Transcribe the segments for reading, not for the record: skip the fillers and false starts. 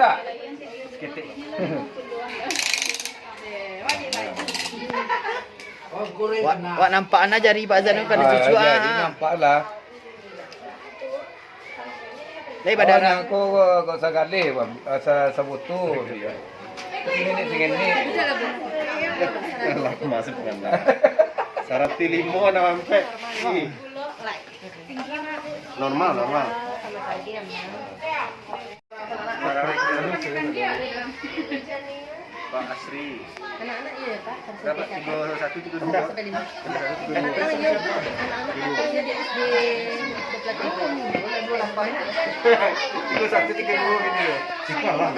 tak? Seketik. Wak nampak anak jari Pak Zan kan cucu Jadi nampaklah. Lai pada Aku kok sagale sabutu. Singin. Lah masuk kan. Sarati limo na sampai. Normal. Pak Asri. Anak-anak iya Pak. Berapa? 31, 32. Sampai 5. Anak-anak iya. Anak-anak katanya di SD 31, 32 ini ya. Cikalah.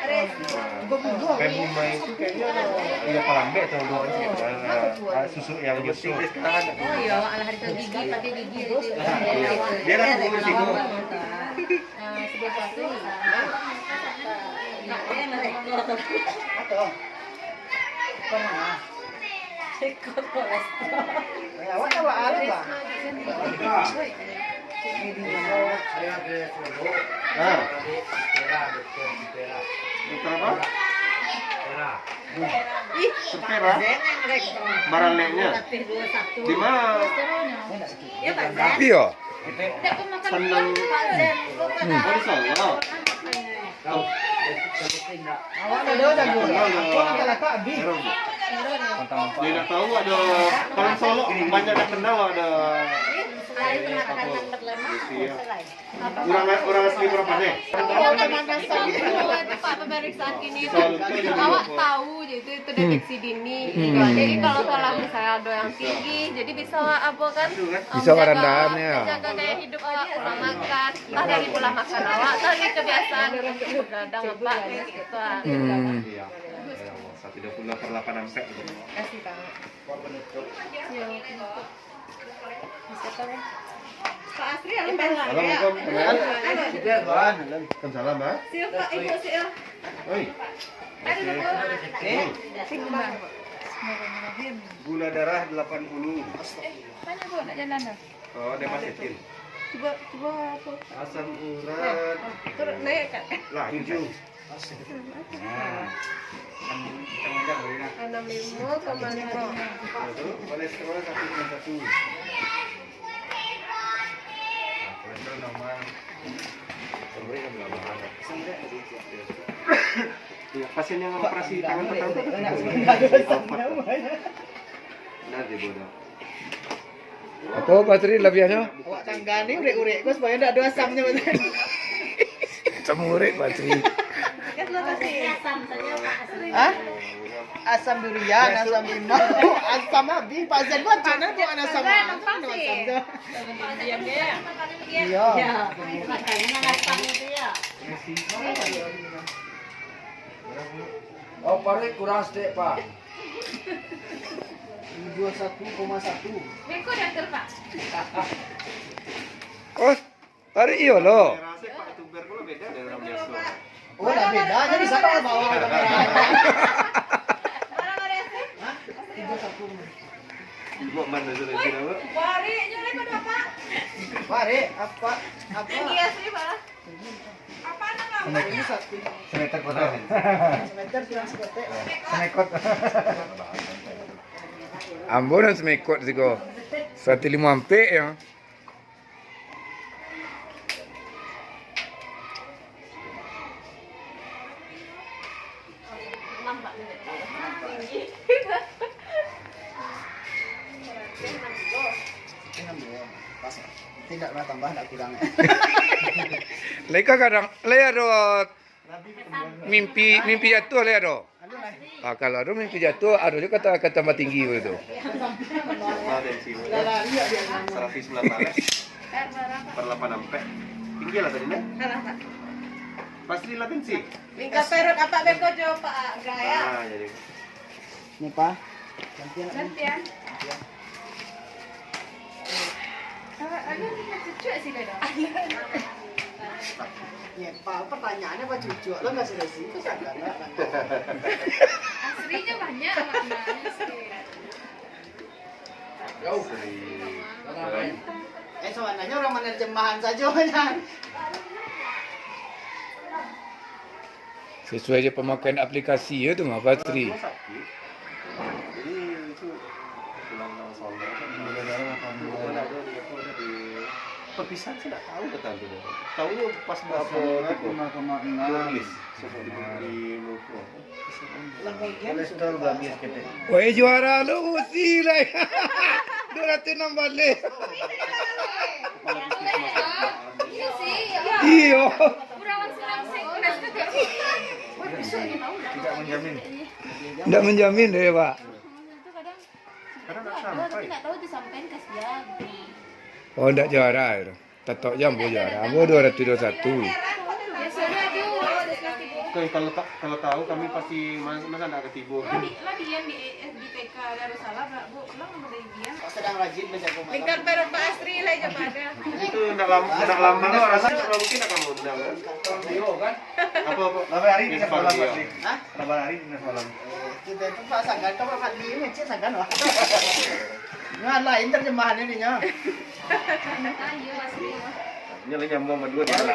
Kayak Bumai itu kayaknya punya Palambe atau dua susu yang nyusu. Oh iya, ala hari ke gigi, pakai gigi itu. Dia kan ngurus itu. Sebelah satu. Ikut kolesterol. awak awak ada Pak. Nah. Berapa? Sepera. Baralenya. Di mana? Ya Pak Zan. Iya. Tidak pemakan Senang. Pak Zan. Oh, salah. Awak ada jago. Aku nak laka habis. Dia nak tahu ada orang Solo banyak yang kenal ada orang asli berapa nih? Pak pemeriksaan ini awak tahu jadi itu deteksi dini. Jadi kalau salah misalnya ada yang tinggi, jadi bisa apa kan? Bisa rendahan ya. Jaga gaya hidup awak, pola makan, entah dari pola makan awak, dari kebiasaan untuk begadang apa gitu. Iya. 128 ampere gitu. Kasih banget. Pak Asri alam bangga. Assalamualaikum. Salam, Mbak. Siapa ibu siapa? Oi. Gula darah 80. Mana bu nak jalan dah? Oh, demasetil. Coba apa? Asam urat. Turun naik kan? Lah, 7. 65,5. Kolesterol 1,1. Kolesterol normal. Ya, pasien yang operasi tangan pertama itu nanti bodoh. Apa bateri lebihnya? Awak tanggani urek-urek kau supaya tidak ada asamnya betul. Semurek bateri. Asam saja Pak Asri. Hah? Asam durian, asam limau, asam habis. Pak Zan buat macam mana buat asam? Iya. Makanya asam itu ya. Oh, parit kurang sedikit, Pak. 21,1. Beko dokter Pak. Oh, tarik iyo lo. Saya rasa Pak tuberkulos beda dari orang biasa. Oh, dah beda. Jadi siapa yang bawa kamera? Mau mana sudah sini apa? Bari nyolek kau Pak. Pare, apa? Tinggi asli Pak. Apa nama? Ini satu Semeter kotor. meter kurang sekotek. Semekot. Ambon semekot sih kok. 1,5 ampere ya. Tidak pernah tambah, tidak kurang. Leka kadang ada mimpi jatuh ada. Kalau ada mimpi jatuh, ada juga kata tambah tinggi begitu. Ada yang sini. 119 per 8 ampere. Tinggi lah tadi nih. Salah Pak. Pasti lah tensi. Lingkar perut apa beko jo Pak Gaya. Ah, jadi. Ini Pak. Gantian. Ada cucu sih dah. Ya, Pak, pertanyaannya Pak cucu lo nggak sudah sih? Itu sadar nggak? Aslinya banyak maknanya sih. Jauh. Soalnya orang menerjemahan saja banyak. Sesuai je pemakaian aplikasi ya tu mah Patri. Dia sakit. Jadi itu tulang soalnya. Ada di perpisahan saya tak tahu betul tu. Tahunya pas berapa tu. Tulis di muka. Kolesterol habis kita. Wah juara lu sila. 206 balik. Iya sih. Iyo. Urawan senang seknes tu. Tidak menjamin. Tidak menjamin deh Pak. Kadang tak Tapi sampai. tak tahu disampaikan kasihan. Oh tidak juara itu. Tetok jambu juara. Ambo 221. Biasanya dia Oke, kalau tahu kami pasti masa nak ketibu. lagi yang di TK Darussalam, Bu. Pulang sama dari dia. Sedang rajin menjaga malam. Lingkar peron Pak Astri lah yang ada. Itu nak lama lo rasanya kalau mungkin akan undang kan. Apa? Berapa hari Ini sekolah pasti. Hah? Berapa hari di malam? Kita itu Pak Sanggan, kalau Pak Di ini cik Sanggan wah. Nggak lain terjemahannya nih nya. Ayo Astri. Nyala nyambung berdua dia lah.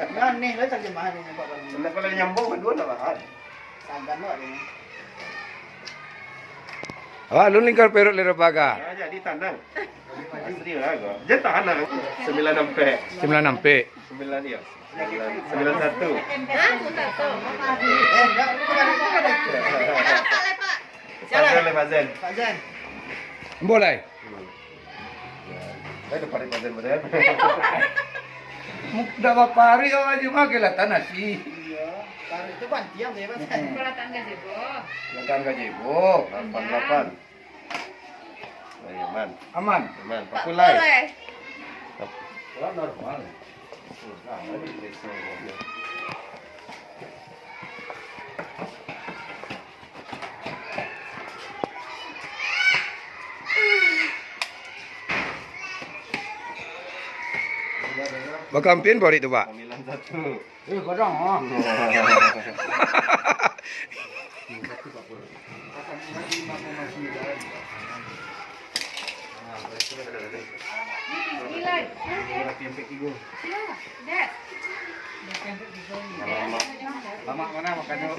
Nggak nih lah terjemahannya Pak. Kalau nyambung berdua tak lah. Sanggan loh ini. Awak lu lingkar perut lera baga. Ya jadi tandang. Asli lah gua. Jangan tahan lah. 9 sampai 9 sampai. 9 dia. 91. Hah? Tak tahu. Enggak, bukan itu kan. Fazen le Fazen. Pak Zen. Boleh. Saya depan Fazen betul. Dah berapa hari awak cuma kelah tanah sih. Iya. Kalau itu kan diam deh Pak Zen. Sekolah tangga sebo. Datang ke Jebo. 88. Aman. Aman. Aman. Tak Pakulai. boleh. Kalau normal. Bakampin baru itu Pak. 91. Kadang ah. Lama mana makannya?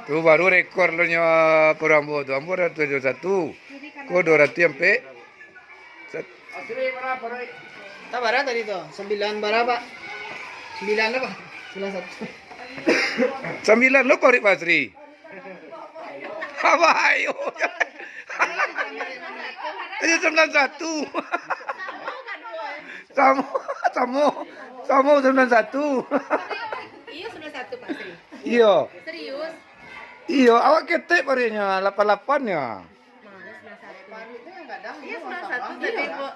Tu baru rekor lo nya Purambo tu. Ambo 271. Ko 200 sampai. Tak bara tadi tuh? 9 bara Pak. 9 apa? 91. 9 lo korek Pasri. Apa ayo? Ayo 91. Samo 91. Iya sudah satu Pak Astri. Iya. Serius? Iya, awak ketek parinya 88 ya. Iya sudah satu tapi kok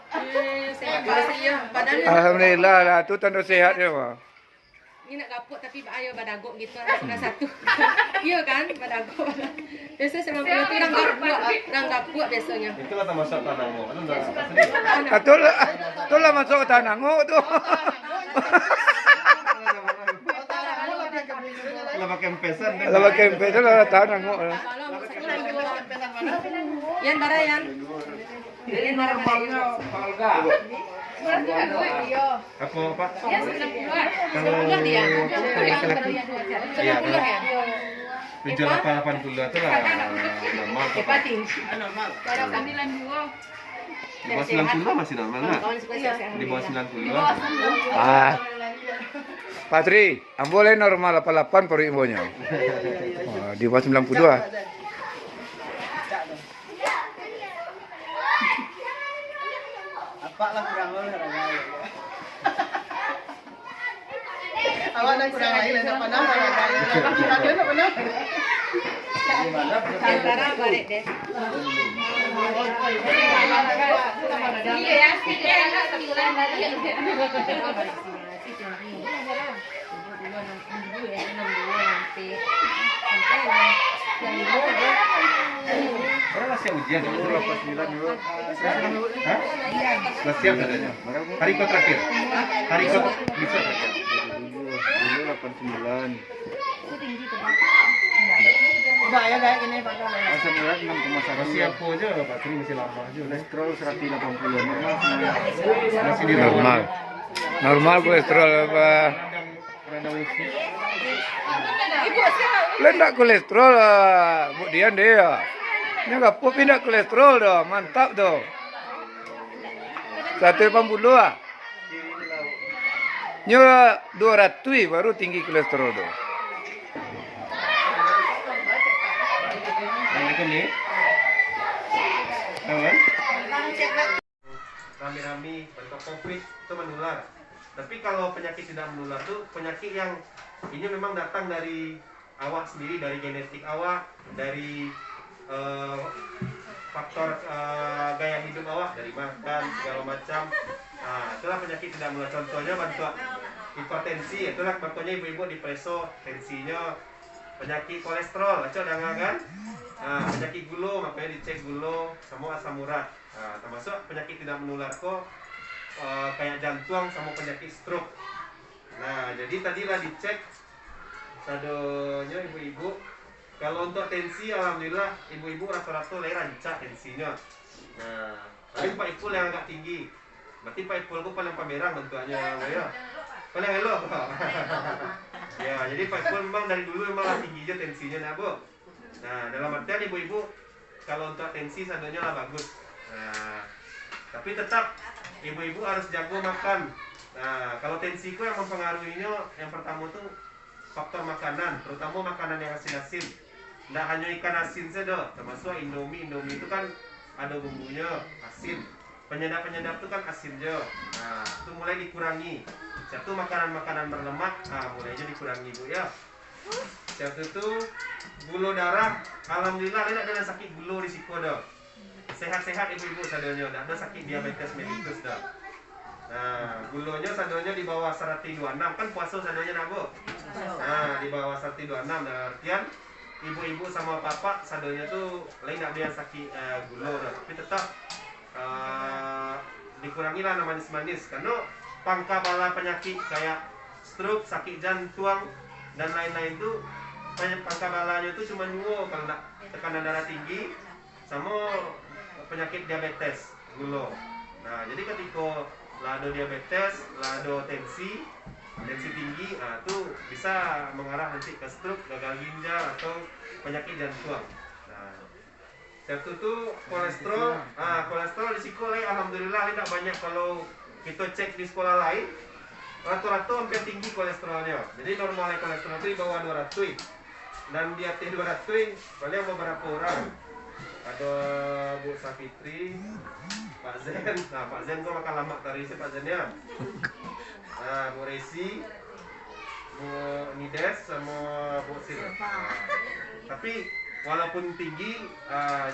sehat Pak ya. Padahal Alhamdulillah lah tu tanda sehat dia mah. ini nak kapuk tapi ayo badagok gitu sudah satu. Iya kan badagok. Biasanya 90 itu orang kapuk biasanya. Itulah termasuk tanahmu. Kan enggak. Itulah masuk tanah ngok tu. Kalau pakai empesan kan. Kalau pakai MP tu lah tanah ngok. Yan barayan. Yan barayan. Apa Pak? Ya 90 dia. Iya. 90 ya. Tujuh 80 itu lah normal. Kepatin. Normal. Pada 92. Di bawah 90 masih normal nggak? Di bawah 90. Ah. Patri, boleh normal 88 per imbonya. Di bawah 92. Apa lah kurang lain orang. Awak nak kurang lain nak pandang orang lain. Ada nak pandang. Antara balik deh. Iya ya, sih anak sebulan lagi. Orang masih ujian. 89 dulu. Hah? Sudah siap katanya. Hari kau terakhir. Hari kau bisa terakhir. Dulu 89. Bahaya kayak gini Pak. Asam urat 6,1. Masih apa aja Pak Tri masih lama aja. Kolesterol 180 normal. Masih di Normal. Normal kolesterol apa? Radang usus. Ibu sekarang Lendak kolesterol Bu Dian deh ya. Ini nggak pindah kolesterol dah, mantap tuh. 180 ah. Nyo 200 baru tinggi kolesterol tuh. Ini nih. Kawan. Rame-rame bentuk COVID itu menular. Tapi kalau penyakit tidak menular tuh penyakit yang ini memang datang dari awak sendiri, dari genetik awak, dari faktor gaya hidup awak, dari makan segala macam. Nah, itulah penyakit tidak menular. Contohnya bentuk hipertensi, itulah contohnya ibu-ibu depreso, tensinya, penyakit kolesterol, acok dengar kan? Nah, penyakit gula, makanya dicek gula sama asam urat. Nah, termasuk penyakit tidak menular kok kayak jantung sama penyakit stroke. Nah, jadi tadilah dicek sadonya ibu-ibu. Kalau untuk tensi, alhamdulillah ibu-ibu rata-rata lagi rancak tensinya. Nah, paling Pak Ipul yang agak tinggi. Berarti Pak Ipul itu paling pamerang bentuknya, ya. Paling elok. Ya, jadi Pak Ipul memang dari dulu memang tinggi aja tensinya, nah Bu. Nah, dalam artian ibu-ibu kalau untuk tensi sadonya lah bagus. Nah, tapi tetap ibu-ibu harus jago makan. Nah, kalau tensiku yang mempengaruhinya yang pertama tuh faktor makanan, terutama makanan yang asin-asin. Nggak hanya ikan asin saja, termasuk Indomie itu kan ada bumbunya asin. Penyedap-penyedap itu kan asin juga. Nah, itu mulai dikurangi. Satu makanan-makanan berlemak, nah mulai aja dikurangi Bu ya. Satu itu gula darah, alhamdulillah tidak ada sakit gula risiko dah. Sehat-sehat ibu-ibu sadonya, tidak ada sakit diabetes mellitus dah. Nah, gulanya sadonya di bawah 126, kan puasa sadonya nak Bu? Nah, di bawah 126, dalam artian ibu-ibu sama papa sadonya tuh lain tidak ada yang sakit gula dah. Tapi tetap dikurangilah manis-manis, karena pangkal bala penyakit kayak stroke, sakit jantung dan lain-lain itu pangkal balanya itu cuma dua, kalau nak tekanan darah tinggi sama penyakit diabetes gula. Nah, jadi ketika lado diabetes, lado tensi tinggi, nah itu bisa mengarah nanti ke stroke, gagal ginjal atau penyakit jantung. Nah, satu itu kolesterol. Kolesterol risiko lain alhamdulillah tidak banyak. Kalau kita cek di sekolah lain, rata-rata hampir tinggi kolesterolnya. Jadi normalnya kolesterol itu di bawah 200 dan di atas 200 paling beberapa orang. Ada Bu Safitri, Pak Zen. Nah, Pak Zen kok makan lama tadi sih Pak Zen ya. Nah, Bu Resi, Bu Nides sama Bu Sil. Tapi walaupun tinggi,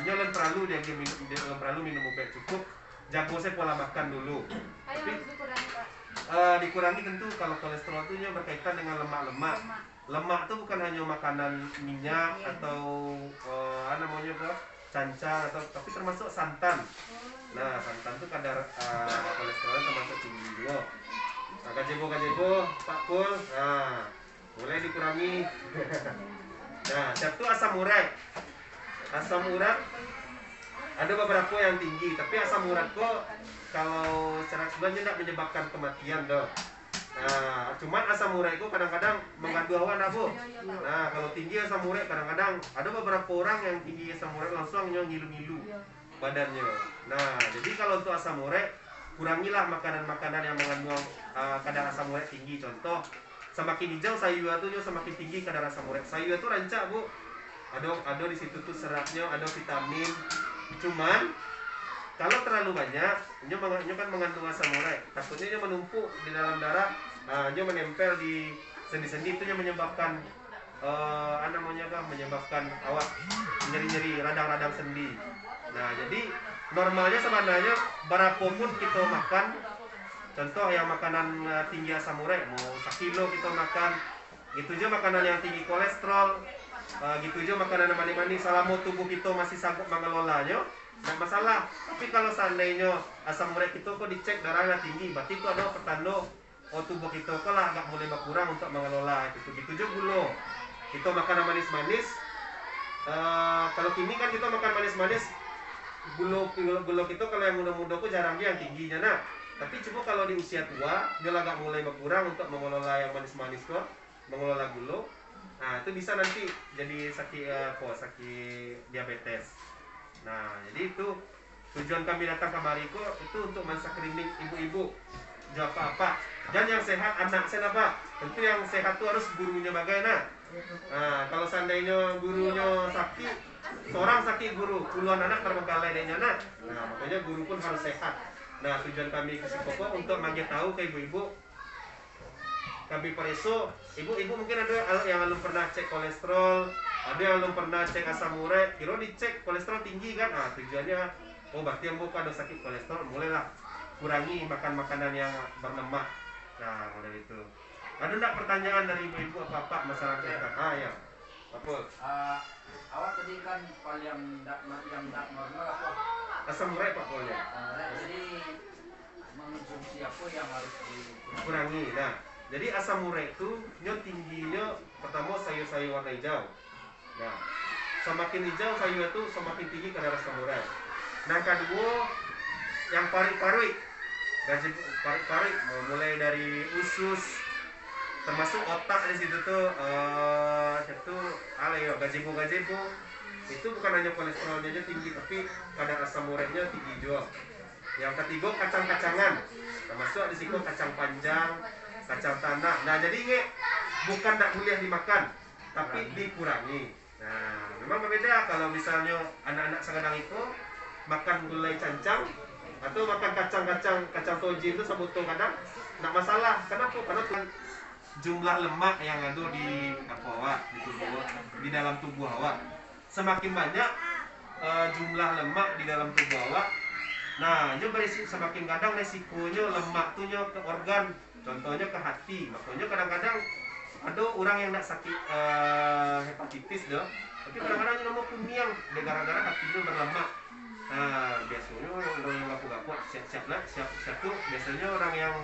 jangan terlalu minum obat, cukup jago saya pola makan dulu. Tapi dikurangi tentu kalau kolesterol itu berkaitan dengan lemak-lemak. Lemak itu bukan hanya makanan minyak atau namanya apa? Cancang atau tapi termasuk santan. Nah, santan itu kadar kolesterolnya termasuk tinggi juga. Nah, gazebo Pak Pul, nah boleh dikurangi. Nah, satu asam urat. Asam urat ada beberapa yang tinggi, tapi asam urat kok kalau secara sebenarnya tidak menyebabkan kematian doh. Nah, cuman asam urat itu kadang-kadang mengganggu awak dah Bu. Nah, kalau tinggi asam urat kadang-kadang ada beberapa orang yang tinggi asam urat langsung ngilu-ngilu badannya. Nah, jadi kalau untuk asam urat kurangilah makanan-makanan yang mengandung kadar asam urat tinggi. Contoh, semakin hijau sayur itu semakin tinggi kadar asam urat. Sayur itu rancak Bu. Ada di situ tuh seratnya, ada vitamin. Cuman kalau terlalu banyak, dia kan mengandung asam urat. Takutnya dia menumpuk di dalam darah, dia menempel di sendi-sendi, itu yang menyebabkan menyebabkan awak nyeri-nyeri radang-radang sendi. Nah, jadi normalnya sebenarnya berapapun kita makan, contoh yang makanan tinggi asam urat, mau 1 kilo kita makan, gitu aja makanan yang tinggi kolesterol, gitu aja makanan yang manis-manis, selama tubuh kita masih sanggup mengelolanya, nggak masalah. Tapi kalau seandainya asam urat kita kok dicek darahnya tinggi, berarti itu ada pertanda tubuh kita kok lah agak mulai berkurang untuk mengelola itu. Gitu juga gula. Kita makan manis-manis. Kalau kini kan kita makan manis-manis, gula kita kalau yang muda-muda kok jarang yang tingginya. Nah, Tapi cuma kalau di usia tua dia agak mulai berkurang untuk mengelola yang manis-manis kok, mengelola gula. Nah itu bisa nanti jadi sakit diabetes. Nah jadi itu tujuan kami datang kemari kok itu untuk masa klinik ibu-ibu. Jawab apa? Dan yang sehat anak saya apa? Tentu yang sehat itu harus gurunya bagaimana. Nah kalau seandainya gurunya sakit, seorang sakit guru, puluhan anak terbengkalai dengan anak. Nah makanya guru pun harus sehat. Nah tujuan kami ke Sipoko untuk bagi tahu ke ibu-ibu. Kami Pareso, ibu-ibu mungkin ada yang belum pernah cek kolesterol, ada yang belum pernah cek asam urat, kira dicek kolesterol tinggi kan? Ah tujuannya, oh berarti yang bukan ada sakit kolesterol, mulailah kurangi makan makanan yang berlemak. Nah model itu. Ada enggak pertanyaan dari ibu-ibu apa-apa masalah kesehatan? Ah ya, apa? Awak tadi kan yang tidak normal apa? Asam urat Pak Polnya. Jadi mengonsumsi apa yang harus Kurangi. Nah, jadi asam urat itu tingginya pertama sayur-sayur warna hijau. Nah, semakin hijau sayur itu semakin tinggi kadar asam urat. Nah, kedua yang pari-pari, gaji pari-pari mulai dari usus termasuk otak di situ tuh gazebo itu bukan hanya kolesterolnya aja tinggi tapi kadar asam uratnya tinggi juga. Yang ketiga kacang-kacangan termasuk di situ kacang panjang, kacang tanah. Nah jadi ini bukan tidak boleh dimakan tapi dikurangi. Nah memang berbeda kalau misalnya anak-anak sekarang itu makan gulai cancang atau makan kacang toji itu sebutu kadang tidak masalah. Kenapa? Karena jumlah lemak yang ada di awak, di tubuh, di dalam tubuh awak semakin banyak jumlah lemak di dalam tubuh awak. Nah, ini semakin kadang resikonya lemak tuh ke organ, contohnya ke hati. Makanya kadang-kadang ada orang yang tidak sakit hepatitis dah, tapi kadang-kadang nama kunyang gara-gara hatinya berlemak. Nah, biasanya orang yang ngaku-ngaku siap tuh biasanya orang yang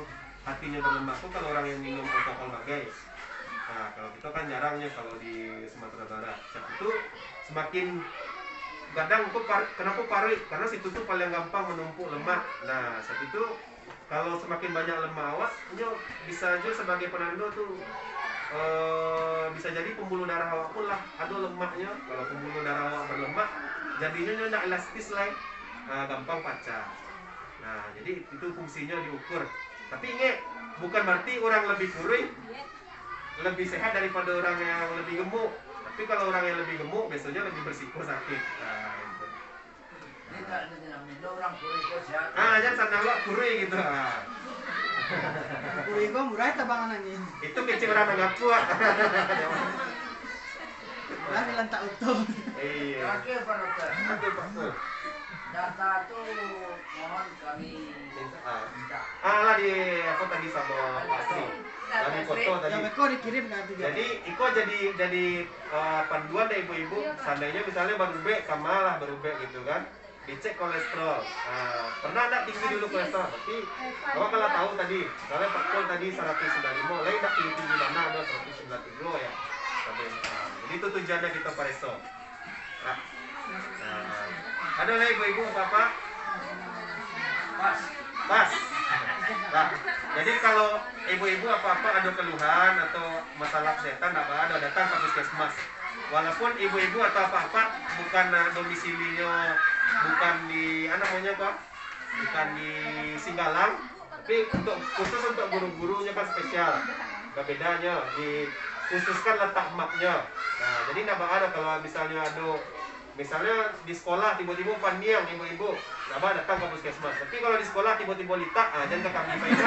hatinya berlemak tuh kalau orang yang minum alkohol bagai. Nah, kalau kita kan jarangnya kalau di Sumatera Barat. Siap itu semakin kadang kenapa pari? Karena situ tuh paling gampang menumpuk lemak. Nah, saat itu kalau semakin banyak lemak awak, bisa aja sebagai penanda tuh bisa jadi pembuluh darah awak pun lah ada lemaknya. Kalau pembuluh darah awak berlemak, jadinya tidak elastis lah, gampang pecah. Nah, jadi itu fungsinya diukur. Tapi ingat, bukan berarti orang lebih kurus lebih sehat daripada orang yang lebih gemuk. Tapi kalau orang yang lebih gemuk biasanya lebih bersiko sakit. Nah, gitu. Ini tak ada orang kurus sehat. Jangan sana lo kurus gitu. Kuwi kok murah tabangan angin. Itu kecil orang nggak kuat. Lah dilantak utuh. Iya. Terakhir Pak Dokter, Betul. data itu mohon kami minta. Lah di apa tadi sama Pak Sri. Dari foto tadi. Ya beko dikirim ke nanti. Jadi Iko jadi panduan dari ibu-ibu. Seandainya misalnya baru B sama lah baru B gitu kan. Dicek kolesterol. Pernah enggak tinggi dulu kolesterol? Tapi kalau tahu tadi, misalnya Pak Pol tadi 195, lain enggak tinggi mana ada 193 ya. Jadi itu tujuannya kita Pareso. Ada lah ibu-ibu bapak? Pas. Nah, jadi kalau ibu-ibu apa-apa ada keluhan atau masalah kesehatan ada datang ke puskesmas. Walaupun ibu-ibu atau apa-apa bukan domisilinya bukan di bukan di Singgalang, tapi khusus untuk guru-gurunya kan spesial. Bedanya dikhususkan letak mapnya. Nah, jadi nggak ada kalau misalnya di sekolah tiba-tiba pandiang ibu-ibu, nggak datang ke puskesmas. Tapi kalau di sekolah tiba-tiba litak, jangan ke kami saja.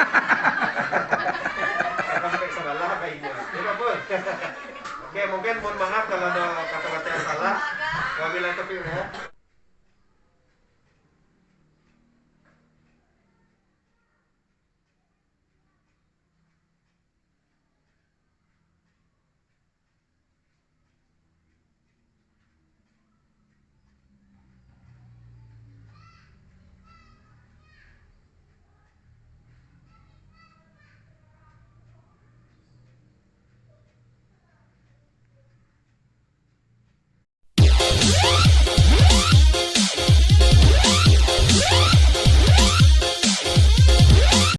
Kami kayak salah kayaknya. Ya apa? Oke, mungkin mohon maaf kalau ada kata-kata yang salah. Wabillahi taufiq.